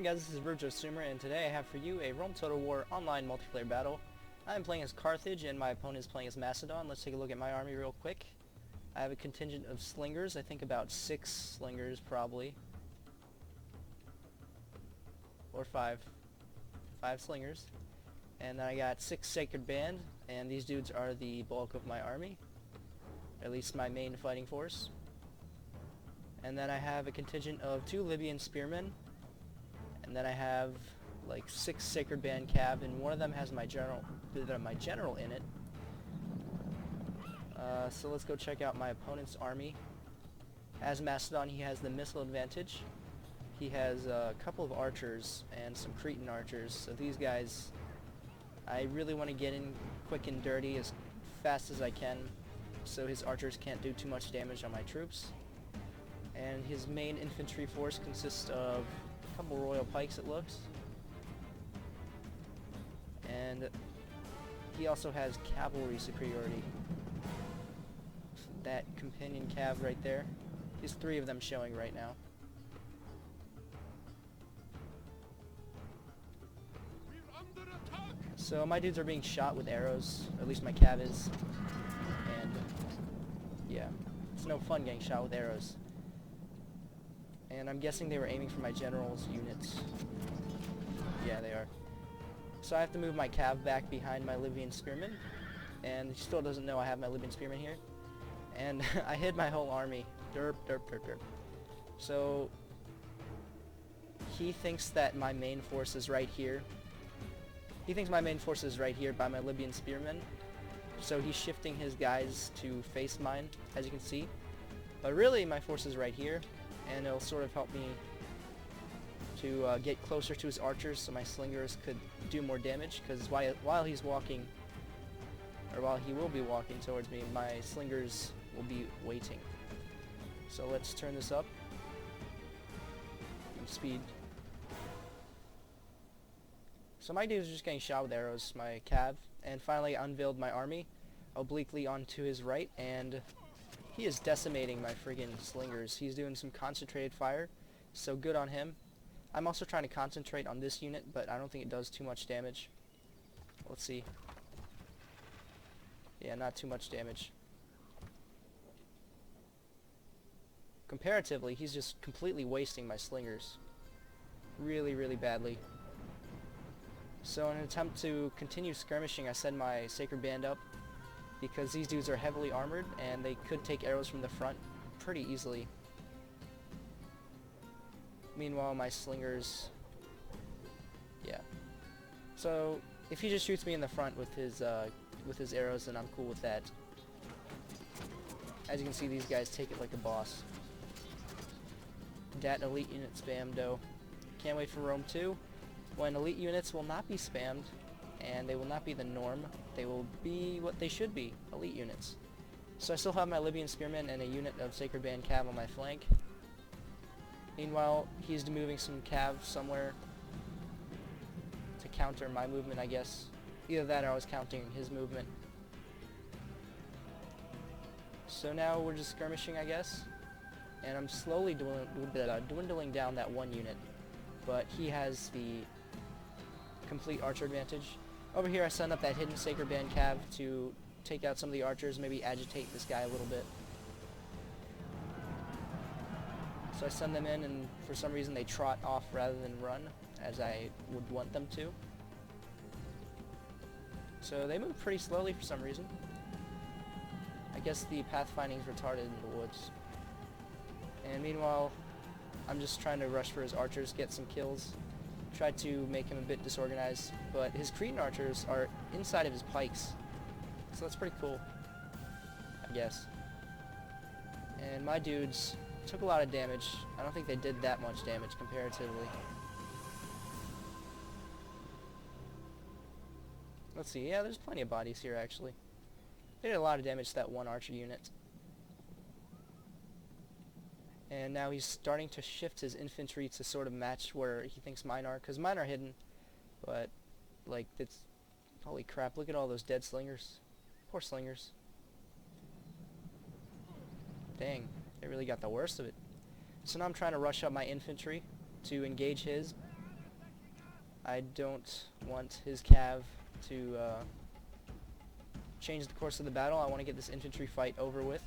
guys, this is Virgil Sumer, and today I have for you a Rome Total War online multiplayer battle. I am playing as Carthage, and my opponent is playing as Macedon. Let's take a look at my army real quick. I have a contingent of slingers, I think about 6 slingers probably. Or 5. 5 slingers. And then I got 6 Sacred Band, and these dudes are the bulk of my army. At least my main fighting force. And then I have a contingent of 2 Libyan spearmen. And then I have like 6 Sacred Band Cav, and one of them has my general in it. So let's go check out my opponent's army. As Macedon, he has the missile advantage. He has a couple of archers and some Cretan archers. So these guys, I really want to get in quick and dirty as fast as I can, so his archers can't do too much damage on my troops. And his main infantry force consists of a couple royal pikes, it looks. And he also has cavalry superiority. That companion cav right there. There's 3 of them showing right now. So my dudes are being shot with arrows, or at least my cav is. And yeah, it's no fun getting shot with arrows. And I'm guessing they were aiming for my general's units. Yeah, they are. So I have to move my cav back behind my Libyan spearmen. And he still doesn't know I have my Libyan spearmen here. And I hid my whole army. Derp, derp, derp, derp. So he thinks that my main force is right here. He thinks my main force is right here by my Libyan spearmen. So he's shifting his guys to face mine, as you can see. But really, my force is right here. And it'll sort of help me to get closer to his archers so my slingers could do more damage. Because while he's walking, or while he will be walking towards me, my slingers will be waiting. So let's turn this up. Speed. So my dudes are just getting shot with arrows, my cav, and finally I unveiled my army obliquely onto his right, and he is decimating my friggin' slingers. He's doing some concentrated fire, so good on him. I'm also trying to concentrate on this unit, but I don't think it does too much damage. Let's see. Yeah, not too much damage. Comparatively, he's just completely wasting my slingers. Really, really badly. So in an attempt to continue skirmishing, I send my Sacred Band up, because these dudes are heavily armored, and they could take arrows from the front pretty easily. Meanwhile, my slingers... yeah. So, if he just shoots me in the front with his arrows, then I'm cool with that. As you can see, these guys take it like a boss. Dat elite unit spam, though. Can't wait for Rome 2, when elite units will not be spammed, and they will not be the norm. They will be what they should be, elite units. So I still have my Libyan spearmen and a unit of Sacred Band Cav on my flank. Meanwhile, he's moving some Cav somewhere to counter my movement, I guess. Either that or I was counting his movement. So now we're just skirmishing, I guess. And I'm slowly dwindling down that one unit. But he has the complete archer advantage. Over here I send up that hidden Sacred Band Cav to take out some of the archers, maybe agitate this guy a little bit. So I send them in, and for some reason they trot off rather than run, as I would want them to. So they move pretty slowly for some reason. I guess the pathfinding is retarded in the woods. And meanwhile, I'm just trying to rush for his archers, get some kills. Try to make him a bit disorganized, but his Cretan archers are inside of his pikes. So that's pretty cool, I guess. And my dudes took a lot of damage. I don't think they did that much damage comparatively. Let's see, yeah, there's plenty of bodies here actually. They did a lot of damage to that one archer unit. And now he's starting to shift his infantry to sort of match where he thinks mine are, because mine are hidden. But, like, it's... holy crap, look at all those dead slingers. Poor slingers. Dang, they really got the worst of it. So now I'm trying to rush up my infantry to engage his, I don't want his cav to change the course of the battle. I want to get this infantry fight over with.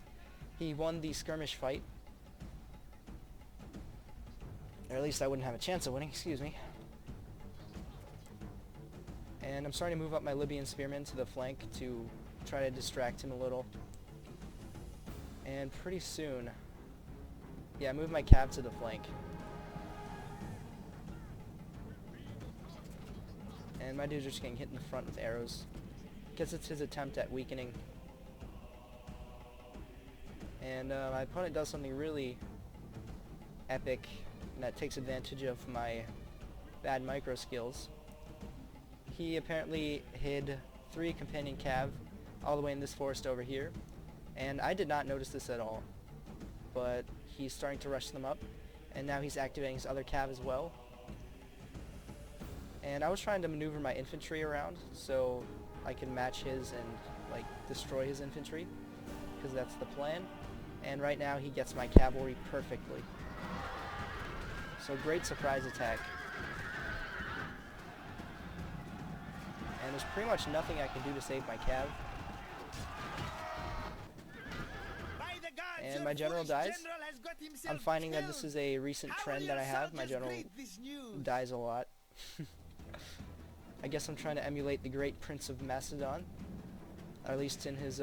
He won the skirmish fight. Or at least I wouldn't have a chance of winning, excuse me. And I'm starting to move up my Libyan spearmen to the flank to try to distract him a little. And pretty soon, yeah, move my cav to the flank. And my dudes are just getting hit in the front with arrows. Guess it's his attempt at weakening. And my opponent does something really epic, and that takes advantage of my bad micro skills. He apparently hid 3 companion cav all the way in this forest over here, and I did not notice this at all. But he's starting to rush them up, and now he's activating his other cav as well. And I was trying to maneuver my infantry around so I can match his and like destroy his infantry, because that's the plan. And right now he gets my cavalry perfectly. So great surprise attack. And there's pretty much nothing I can do to save my cav. And my general dies. I'm finding that this is a recent trend that I have. My general dies a lot. I guess I'm trying to emulate the great Prince of Macedon, or at least in his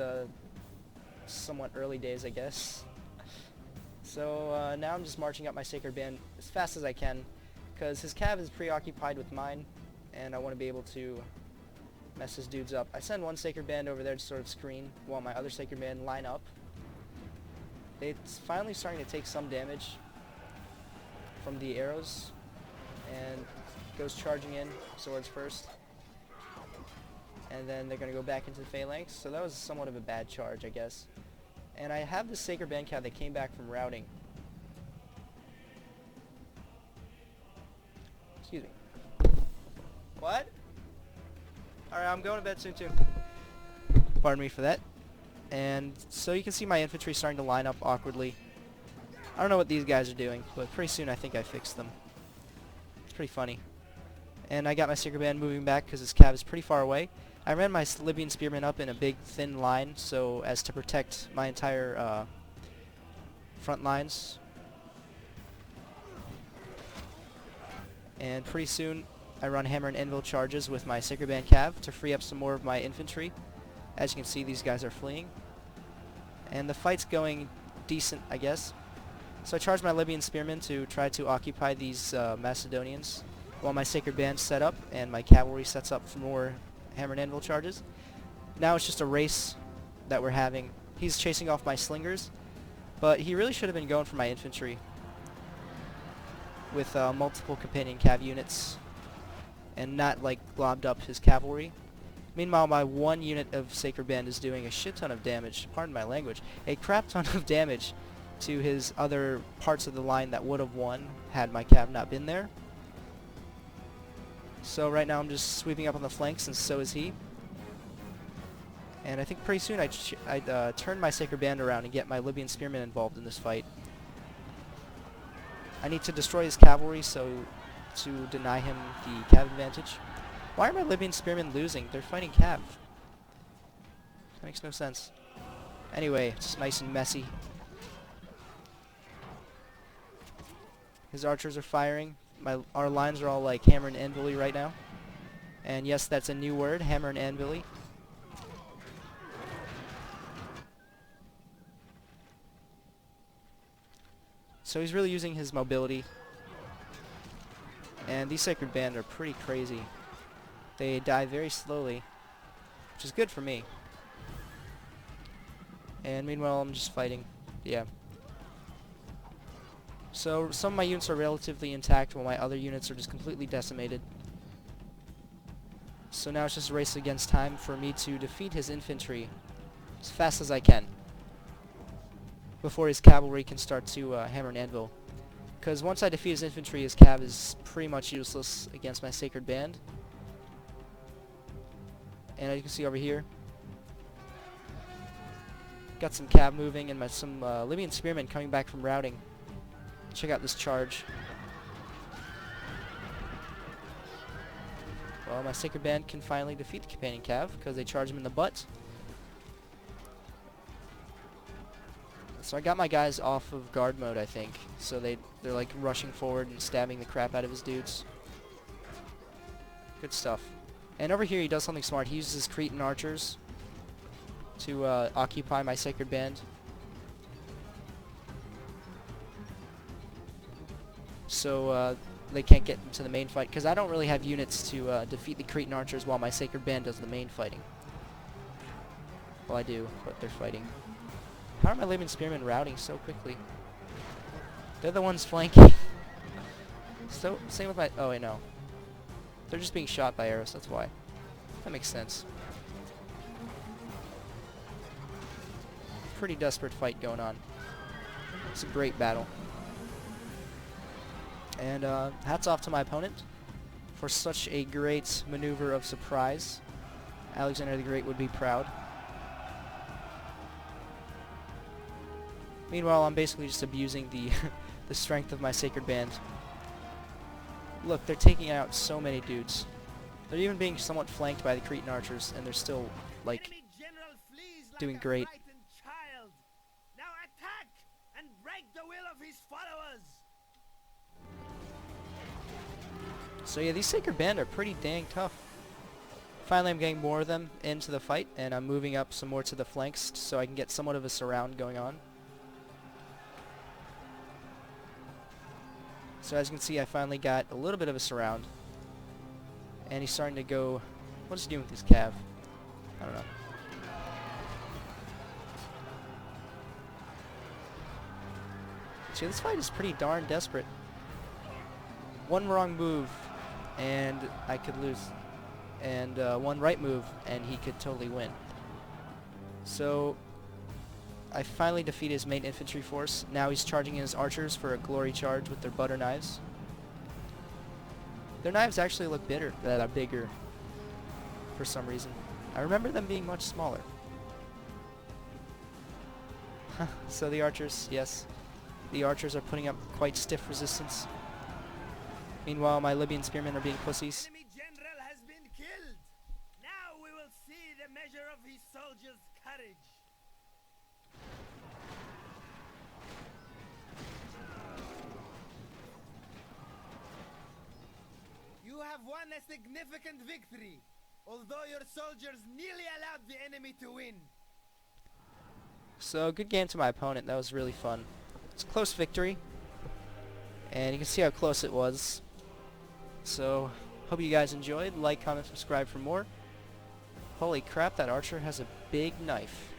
somewhat early days, I guess. So now I'm just marching up my Sacred Band as fast as I can, because his cav is preoccupied with mine, and I want to be able to mess his dudes up. I send one Sacred Band over there to sort of screen, while my other Sacred Band line up. It's finally starting to take some damage from the arrows, and goes charging in, swords first, and then they're going to go back into the phalanx. So that was somewhat of a bad charge, I guess. And I have this Sacred Band cav that came back from routing. Excuse me. What? Alright, I'm going to bed soon too. Pardon me for that. And so you can see my infantry starting to line up awkwardly. I don't know what these guys are doing, but pretty soon I think I fixed them. It's pretty funny. And I got my Sacred Band moving back because his cav is pretty far away. I ran my Libyan spearmen up in a big thin line so as to protect my entire front lines. And pretty soon I run hammer and anvil charges with my Sacred Band cav to free up some more of my infantry. As you can see, these guys are fleeing. And the fight's going decent, I guess. So I charge my Libyan spearmen to try to occupy these Macedonians, while my Sacred Band set up and my cavalry sets up for more hammer and anvil charges. Now it's just a race that we're having. He's chasing off my slingers, but he really should have been going for my infantry with multiple companion cav units and not like globbed up his cavalry. Meanwhile, my one unit of Sacred Band is doing a shit ton of damage, pardon my language, a crap ton of damage to his other parts of the line that would have won had my cav not been there. So right now I'm just sweeping up on the flanks, and so is he. And I think pretty soon I'd turn my Sacred Band around and get my Libyan spearmen involved in this fight. I need to destroy his cavalry so to deny him the cav advantage. Why are my Libyan spearmen losing? They're fighting cav. That makes no sense. Anyway, it's nice and messy. His archers are firing. Our lines are all like hammer and anvil-y right now. And yes, that's a new word, hammer and anvil-y. So he's really using his mobility. And these Sacred Band are pretty crazy. They die very slowly, which is good for me. And meanwhile, I'm just fighting. Yeah. So some of my units are relatively intact, while my other units are just completely decimated. So now it's just a race against time for me to defeat his infantry as fast as I can before his cavalry can start to hammer and anvil. Because once I defeat his infantry, his cav is pretty much useless against my Sacred Band. And as you can see over here, got some cav moving and some Libyan spearmen coming back from routing. Check out this charge. Well, my Sacred Band can finally defeat the Companion Cav because they charge him in the butt. So I got my guys off of guard mode, I think. So they're like rushing forward and stabbing the crap out of his dudes. Good stuff. And over here he does something smart. He uses Cretan archers to occupy my Sacred Band. So they can't get into the main fight, because I don't really have units to defeat the Cretan archers while my Sacred Band does the main fighting. Well, I do, but they're fighting. How are my Libyan Spearmen routing so quickly? They're the ones flanking. So, same with my... Oh, wait, no. They're just being shot by arrows, that's why. That makes sense. Pretty desperate fight going on. It's a great battle. And hats off to my opponent for such a great maneuver of surprise. Alexander the Great would be proud. Meanwhile, I'm basically just abusing the the strength of my Sacred Band. Look, they're taking out so many dudes. They're even being somewhat flanked by the Cretan archers, and they're still, like, doing great. Now attack and break the will of his followers. So yeah, these Sacred Band are pretty dang tough. Finally, I'm getting more of them into the fight, and I'm moving up some more to the flanks so I can get somewhat of a surround going on. So as you can see, I finally got a little bit of a surround. And he's starting to go... What is he doing with his cav? I don't know. See, this fight is pretty darn desperate. One wrong move, and I could lose. And one right move, and he could totally win. So... I finally defeated his main infantry force. Now he's charging in his archers for a glory charge with their butter knives. Their knives actually look bigger for some reason. I remember them being much smaller. So the archers, yes. The archers are putting up quite stiff resistance. Meanwhile, my Libyan spearmen are being pussies. Enemy general has been killed. Now we will see the measure of his soldiers' courage. You have won a significant victory, although your soldiers nearly allowed the enemy to win. So, good game to my opponent. That was really fun. It's a close victory, and you can see how close it was. So, hope you guys enjoyed. Like, comment, subscribe for more. Holy crap, that archer has a big knife.